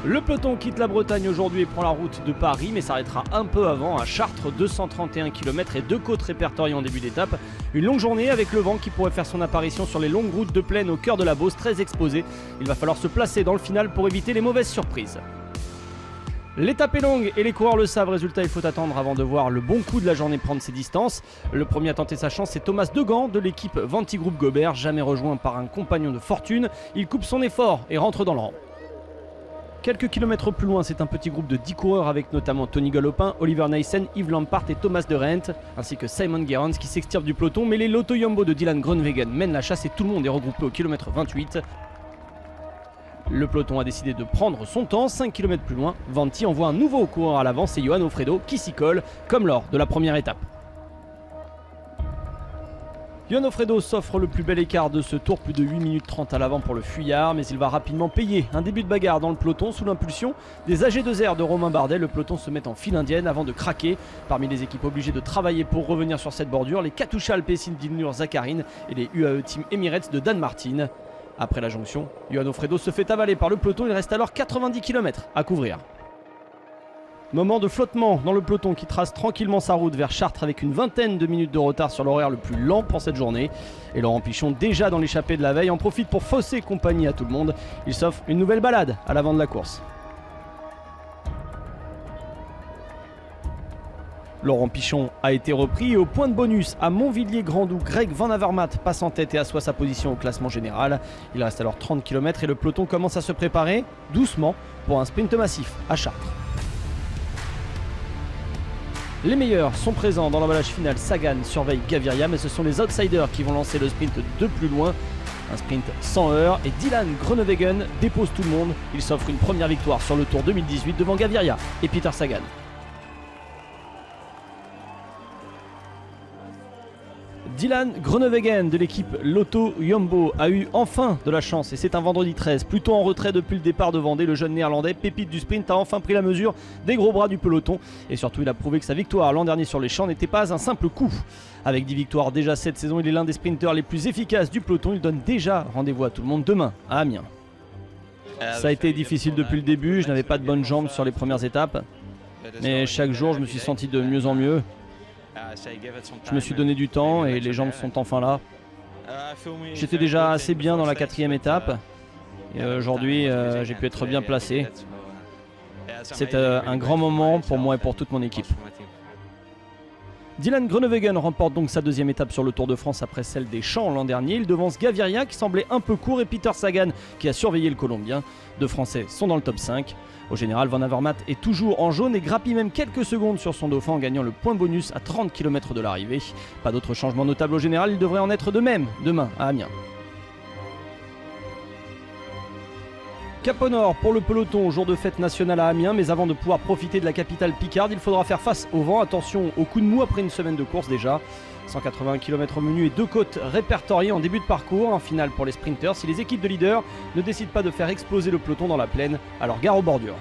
Le peloton quitte la Bretagne aujourd'hui et prend la route de Paris, mais s'arrêtera un peu avant à Chartres, 231 km et 2 côtes répertoriées en début d'étape. Une longue journée avec le vent qui pourrait faire son apparition sur les longues routes de plaine au cœur de la Beauce, très exposées. Il va falloir se placer dans le final pour éviter les mauvaises surprises. L'étape est longue et les coureurs le savent, résultat il faut attendre avant de voir le bon coup de la journée prendre ses distances. Le premier à tenter sa chance c'est Thomas Degan de l'équipe Vanti Group Gobert, jamais rejoint par un compagnon de fortune. Il coupe son effort et rentre dans le rang. Quelques kilomètres plus loin, c'est un petit groupe de 10 coureurs avec notamment Tony Galopin, Oliver Neysen, Yves Lampart et Thomas de Rent, ainsi que Simon Gerrans qui s'extirpe du peloton, mais les Lotto Jumbo de Dylan Groenewegen mènent la chasse et tout le monde est regroupé au kilomètre 28. Le peloton a décidé de prendre son temps, 5 km plus loin, Vanti envoie un nouveau coureur à l'avant, c'est Johan Ofredo qui s'y colle, comme lors de la première étape. Johan Ofredo s'offre le plus bel écart de ce tour, plus de 8 minutes 30 à l'avant pour le fuyard, mais il va rapidement payer. Un début de bagarre dans le peloton sous l'impulsion des AG2R de Romain Bardet. Le peloton se met en file indienne avant de craquer. Parmi les équipes obligées de travailler pour revenir sur cette bordure, les Katusha Alpecin d'Ilnur Zakarin et les UAE Team Emirates de Dan Martin. Après la jonction, Johan Ofredo se fait avaler par le peloton, il reste alors 90 km à couvrir. Moment de flottement dans le peloton qui trace tranquillement sa route vers Chartres avec une vingtaine de minutes de retard sur l'horaire le plus lent pour cette journée. Et Laurent Pichon, déjà dans l'échappée de la veille, en profite pour fausser compagnie à tout le monde. Il s'offre une nouvelle balade à l'avant de la course. Laurent Pichon a été repris et au point de bonus à Montvilliers-Grandou, Greg Van Avermaet passe en tête et assoit sa position au classement général. Il reste alors 30 km et le peloton commence à se préparer doucement pour un sprint massif à Chartres. Les meilleurs sont présents dans l'emballage final. Sagan surveille Gaviria, mais ce sont les outsiders qui vont lancer le sprint de plus loin. Un sprint sans heurts et Dylan Groenewegen dépose tout le monde. Il s'offre une première victoire sur le Tour 2018 devant Gaviria et Peter Sagan. Dylan Groenewegen de l'équipe Lotto Jumbo a eu enfin de la chance et c'est un vendredi 13. Plutôt en retrait depuis le départ de Vendée, le jeune néerlandais pépite du sprint a enfin pris la mesure des gros bras du peloton. Et surtout il a prouvé que sa victoire l'an dernier sur les champs n'était pas un simple coup. Avec 10 victoires déjà cette saison, il est l'un des sprinteurs les plus efficaces du peloton. Il donne déjà rendez-vous à tout le monde demain à Amiens. Ça a été difficile depuis le début, je n'avais pas de bonnes jambes sur les premières étapes. Mais chaque jour je me suis senti de mieux en mieux. Je me suis donné du temps et les jambes sont enfin là. J'étais déjà assez bien dans la 4e étape et aujourd'hui j'ai pu être bien placé. C'est un grand moment pour moi et pour toute mon équipe. Dylan Groenewegen remporte donc sa 2e étape sur le Tour de France après celle des Champs l'an dernier. Il devance Gaviria qui semblait un peu court et Peter Sagan qui a surveillé le Colombien. Deux Français sont dans le top 5. Au général, Van Avermaet est toujours en jaune et grappille même quelques secondes sur son dauphin en gagnant le point bonus à 30 km de l'arrivée. Pas d'autres changements notables au général, il devrait en être de même demain à Amiens. Cap au nord pour le peloton, jour de fête nationale à Amiens, mais avant de pouvoir profiter de la capitale picarde, il faudra faire face au vent. Attention au coup de mou après une semaine de course déjà. 180 km au menu et 2 côtes répertoriées en début de parcours, en finale pour les sprinters. Si les équipes de leaders ne décident pas de faire exploser le peloton dans la plaine, alors gare aux bordures.